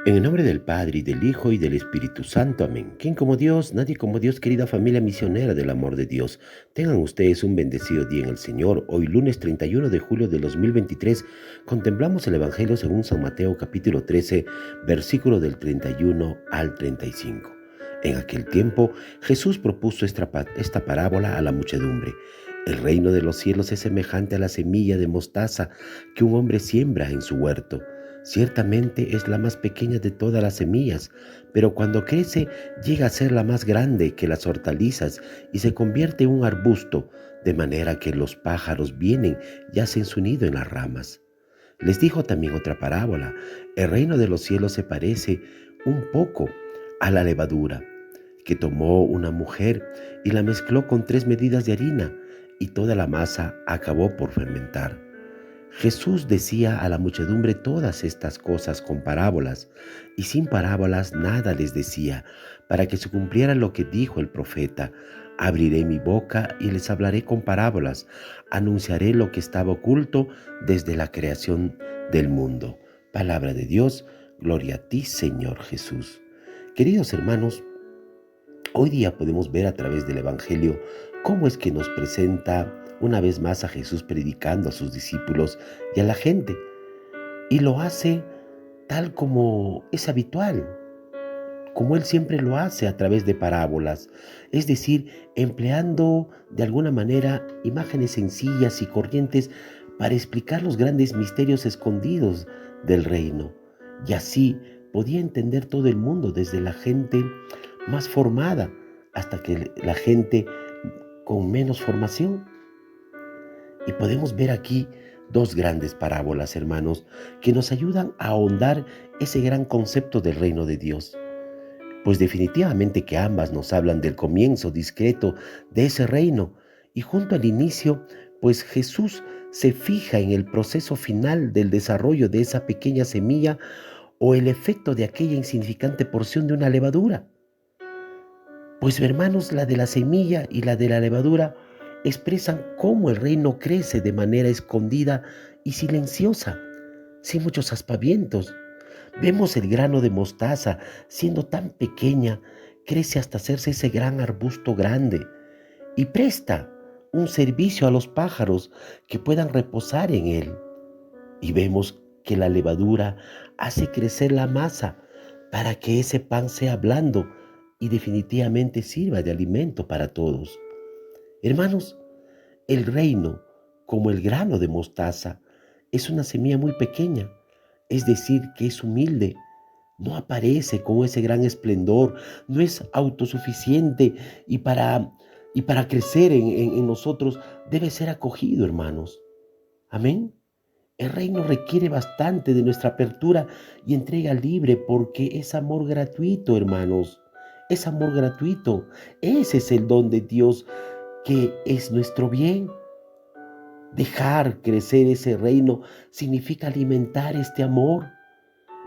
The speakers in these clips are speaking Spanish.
En el nombre del Padre, y del Hijo, y del Espíritu Santo. Amén. ¿Quién como Dios? Nadie como Dios, querida familia misionera del amor de Dios. Tengan ustedes un bendecido día en el Señor. Hoy, lunes 31 de julio de 2023, contemplamos el Evangelio según San Mateo, capítulo 13, versículo del 31 al 35. En aquel tiempo, Jesús propuso esta parábola a la muchedumbre. El reino de los cielos es semejante a la semilla de mostaza que un hombre siembra en su huerto. Ciertamente es la más pequeña de todas las semillas, pero cuando crece llega a ser la más grande que las hortalizas y se convierte en un arbusto, de manera que los pájaros vienen y hacen su nido en las ramas. Les dijo también otra parábola: el reino de los cielos se parece un poco a la levadura, que tomó una mujer y la mezcló con 3 medidas de harina, y toda la masa acabó por fermentar. Jesús decía a la muchedumbre todas estas cosas con parábolas, y sin parábolas nada les decía, para que se cumpliera lo que dijo el profeta: abriré mi boca y les hablaré con parábolas, anunciaré lo que estaba oculto desde la creación del mundo. Palabra de Dios, gloria a ti, Señor Jesús. Queridos hermanos, hoy día podemos ver a través del Evangelio cómo es que nos presenta una vez más a Jesús predicando a sus discípulos y a la gente. Y lo hace tal como es habitual, como Él siempre lo hace a través de parábolas, es decir, empleando de alguna manera imágenes sencillas y corrientes para explicar los grandes misterios escondidos del reino. Y así podía entender todo el mundo, desde la gente más formada hasta que la gente con menos formación. Y podemos ver aquí dos grandes parábolas, hermanos, que nos ayudan a ahondar ese gran concepto del reino de Dios. Pues definitivamente que ambas nos hablan del comienzo discreto de ese reino, y junto al inicio, pues Jesús se fija en el proceso final del desarrollo de esa pequeña semilla o el efecto de aquella insignificante porción de una levadura. Pues hermanos, la de la semilla y la de la levadura expresan cómo el reino crece de manera escondida y silenciosa, sin muchos aspavientos. Vemos el grano de mostaza, siendo tan pequeña, crece hasta hacerse ese gran arbusto grande y presta un servicio a los pájaros que puedan reposar en él. Y vemos que la levadura hace crecer la masa para que ese pan sea blando y definitivamente sirva de alimento para todos. Hermanos, el reino, como el grano de mostaza, es una semilla muy pequeña, es decir, que es humilde, no aparece con ese gran esplendor, no es autosuficiente y para crecer en nosotros debe ser acogido, hermanos. Amén. El reino requiere bastante de nuestra apertura y entrega libre, porque es amor gratuito, hermanos. Es amor gratuito. Ese es el don de Dios, que es nuestro bien. Dejar crecer ese reino significa alimentar este amor,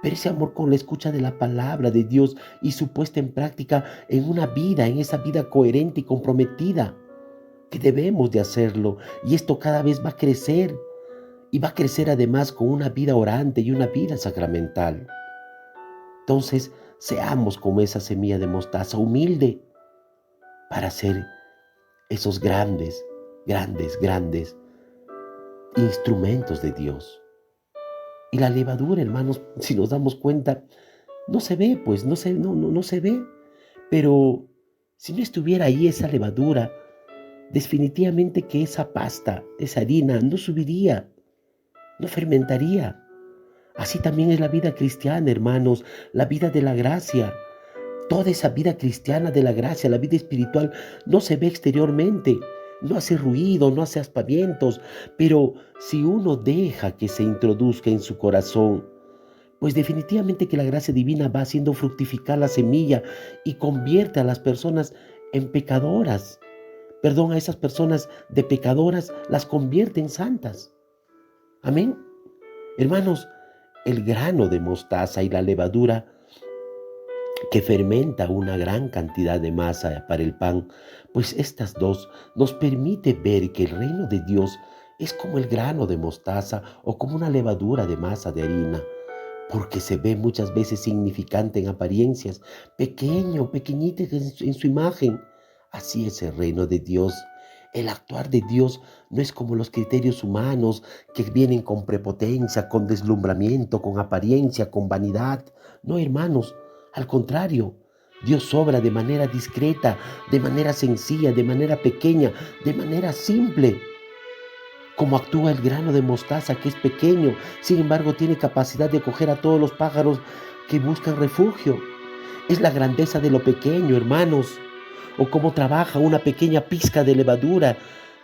pero ese amor con la escucha de la palabra de Dios y su puesta en práctica en una vida, en esa vida coherente y comprometida, que debemos de hacerlo. Y esto cada vez va a crecer, y va a crecer además con una vida orante y una vida sacramental. Entonces, seamos como esa semilla de mostaza, humilde, para ser esos grandes, grandes, grandes instrumentos de Dios. Y la levadura, hermanos, si nos damos cuenta, no se ve, pues no se ve. Pero si no estuviera ahí esa levadura, definitivamente que esa pasta, esa harina, no subiría, no fermentaría. Así también es la vida cristiana, hermanos, la vida de la gracia. Toda esa vida cristiana de la gracia, la vida espiritual, no se ve exteriormente, no hace ruido, no hace aspavientos, pero si uno deja que se introduzca en su corazón, pues definitivamente que la gracia divina va haciendo fructificar la semilla y convierte a las personas en pecadoras. A esas personas de pecadoras las convierte en santas. Amén. Hermanos, el grano de mostaza y la levadura, que fermenta una gran cantidad de masa para el pan, pues estas dos nos permite ver que el reino de Dios es como el grano de mostaza o como una levadura de masa de harina, porque se ve muchas veces significante en apariencias, pequeño, pequeñito en su imagen. Así es el reino de Dios. El actuar de Dios no es como los criterios humanos que vienen con prepotencia, con deslumbramiento, con apariencia, con vanidad. No, hermanos, al contrario, Dios obra de manera discreta, de manera sencilla, de manera pequeña, de manera simple. Como actúa el grano de mostaza, que es pequeño, sin embargo tiene capacidad de acoger a todos los pájaros que buscan refugio. Es la grandeza de lo pequeño, hermanos. O cómo trabaja una pequeña pizca de levadura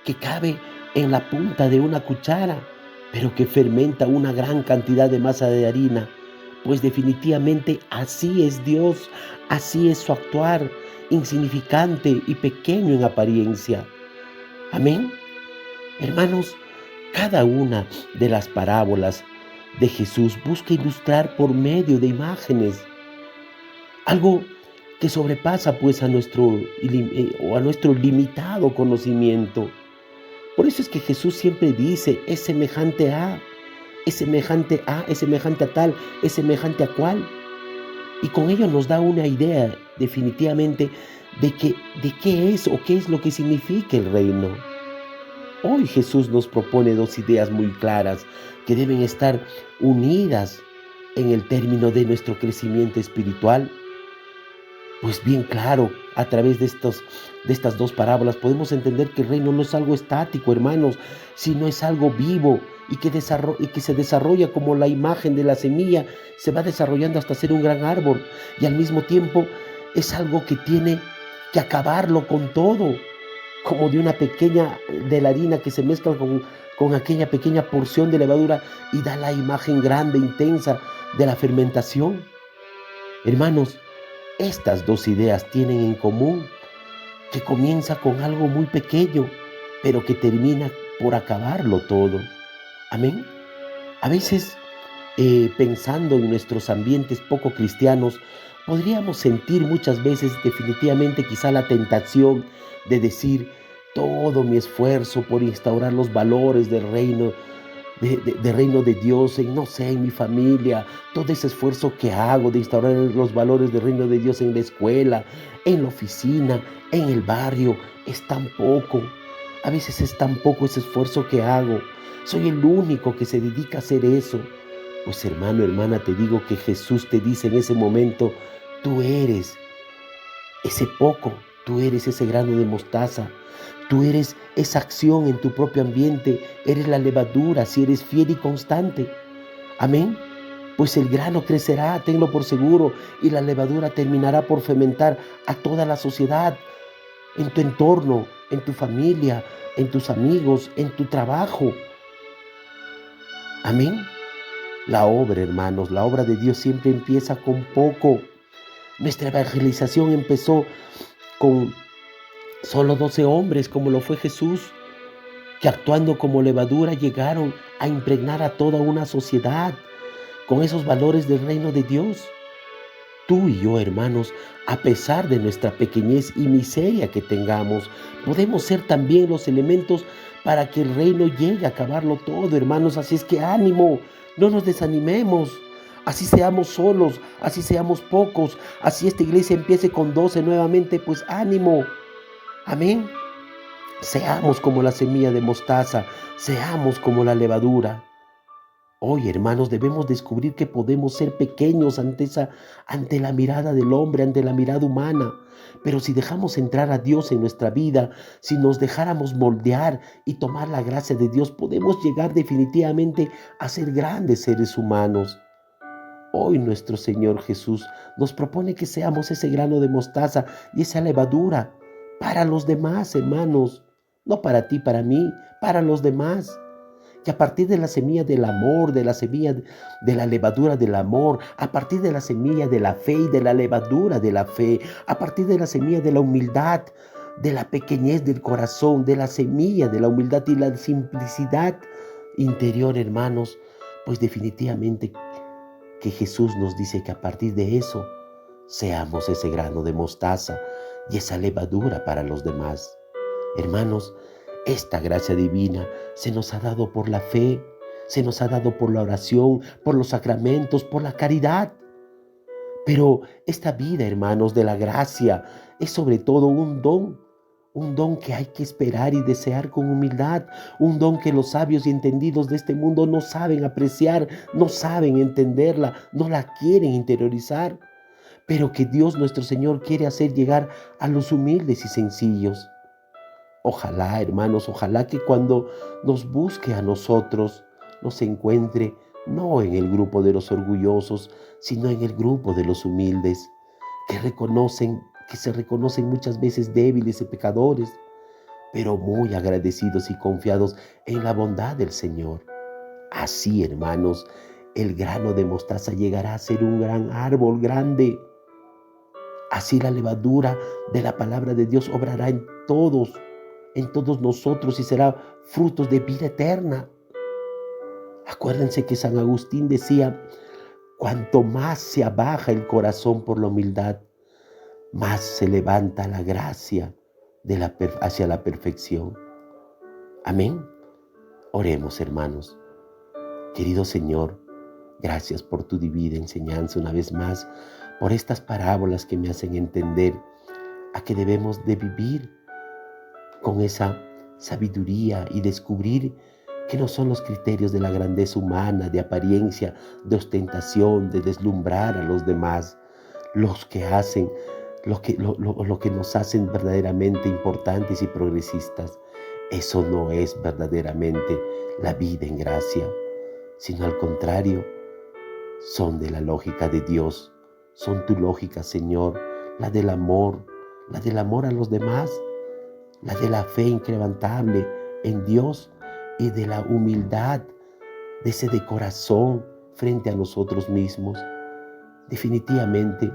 que cabe en la punta de una cuchara, pero que fermenta una gran cantidad de masa de harina. Pues definitivamente así es Dios, así es su actuar, insignificante y pequeño en apariencia. Amén. Hermanos, cada una de las parábolas de Jesús busca ilustrar por medio de imágenes algo que sobrepasa pues a nuestro limitado conocimiento. Por eso es que Jesús siempre dice, es semejante a, es semejante a, es semejante a tal, es semejante a cual. Y con ello nos da una idea definitivamente de qué es o qué es lo que significa el reino. Hoy Jesús nos propone dos ideas muy claras que deben estar unidas en el término de nuestro crecimiento espiritual. Pues bien claro, a través de estas dos parábolas podemos entender que el reino no es algo estático, hermanos, sino es algo vivo y que se desarrolla como la imagen de la semilla, se va desarrollando hasta ser un gran árbol y al mismo tiempo es algo que tiene que acabarlo con todo, como de la harina que se mezcla con aquella pequeña porción de levadura y da la imagen grande, intensa de la fermentación. Hermanos, estas dos ideas tienen en común que comienza con algo muy pequeño, pero que termina por acabarlo todo. Amén. A veces, pensando en nuestros ambientes poco cristianos, podríamos sentir muchas veces definitivamente quizá la tentación de decir todo mi esfuerzo por instaurar los valores del reino de reino de Dios, en no sé, en mi familia, todo ese esfuerzo que hago de instaurar los valores del reino de Dios en la escuela, en la oficina, en el barrio, es tan poco. A veces es tan poco ese esfuerzo que hago. Soy el único que se dedica a hacer eso. Pues hermano, hermana, te digo que Jesús te dice en ese momento, tú eres ese poco, tú eres ese grano de mostaza, tú eres esa acción en tu propio ambiente, eres la levadura si eres fiel y constante. Amén. Pues el grano crecerá, tenlo por seguro, y la levadura terminará por fermentar a toda la sociedad, en tu entorno, en tu familia, en tus amigos, en tu trabajo. Amén. La obra, hermanos, la obra de Dios siempre empieza con poco. Nuestra evangelización empezó con solo 12 hombres, como lo fue Jesús, que actuando como levadura llegaron a impregnar a toda una sociedad con esos valores del reino de Dios. Tú y yo, hermanos, a pesar de nuestra pequeñez y miseria que tengamos, podemos ser también los elementos para que el reino llegue a acabarlo todo, hermanos. Así es que ánimo, no nos desanimemos. Así seamos solos, así seamos pocos, así esta iglesia empiece con 12 nuevamente, pues ánimo. Amén. Seamos como la semilla de mostaza, seamos como la levadura. Hoy, hermanos, debemos descubrir que podemos ser pequeños ante la mirada del hombre, ante la mirada humana. Pero si dejamos entrar a Dios en nuestra vida, si nos dejáramos moldear y tomar la gracia de Dios, podemos llegar definitivamente a ser grandes seres humanos. Hoy nuestro Señor Jesús nos propone que seamos ese grano de mostaza y esa levadura para los demás, hermanos. No para ti, para mí, para los demás. Que a partir de la semilla del amor, de la semilla de la levadura del amor, a partir de la semilla de la fe y de la levadura de la fe, a partir de la semilla de la humildad, de la pequeñez del corazón, de la semilla de la humildad y la simplicidad interior, hermanos, pues definitivamente que Jesús nos dice que a partir de eso seamos ese grano de mostaza y esa levadura para los demás. Hermanos, esta gracia divina se nos ha dado por la fe, se nos ha dado por la oración, por los sacramentos, por la caridad. Pero esta vida, hermanos, de la gracia es sobre todo un don que hay que esperar y desear con humildad, un don que los sabios y entendidos de este mundo no saben apreciar, no saben entenderla, no la quieren interiorizar, pero que Dios nuestro Señor quiere hacer llegar a los humildes y sencillos. Ojalá, hermanos, ojalá que cuando nos busque a nosotros, nos encuentre no en el grupo de los orgullosos, sino en el grupo de los humildes, que se reconocen muchas veces débiles y pecadores, pero muy agradecidos y confiados en la bondad del Señor. Así, hermanos, el grano de mostaza llegará a ser un gran árbol grande. Así la levadura de la palabra de Dios obrará en todos nosotros y será frutos de vida eterna. Acuérdense que San Agustín decía, cuanto más se abaja el corazón por la humildad, más se levanta la gracia hacia la perfección. Amén. Oremos, hermanos. Querido Señor, gracias por tu divina enseñanza una vez más, por estas parábolas que me hacen entender a que debemos de vivir con esa sabiduría y descubrir que no son los criterios de la grandeza humana, de apariencia, de ostentación, de deslumbrar a los demás, los que hacen, lo que nos hacen verdaderamente importantes y progresistas. Eso no es verdaderamente la vida en gracia, sino al contrario, son de la lógica de Dios, son tu lógica, Señor, la del amor a los demás, la de la fe inquebrantable en Dios y de la humildad, de ese de corazón frente a nosotros mismos. Definitivamente,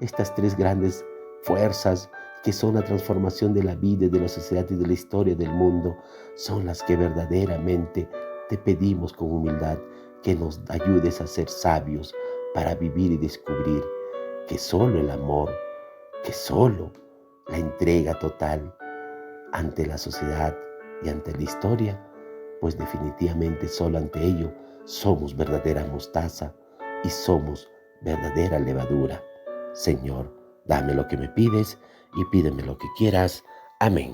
estas tres grandes fuerzas que son la transformación de la vida, de la sociedad y de la historia del mundo, son las que verdaderamente te pedimos con humildad que nos ayudes a ser sabios para vivir y descubrir que solo el amor, que solo la entrega total ante la sociedad y ante la historia, pues definitivamente solo ante ello somos verdadera mostaza y somos verdadera levadura. Señor, dame lo que me pides y pídeme lo que quieras. Amén.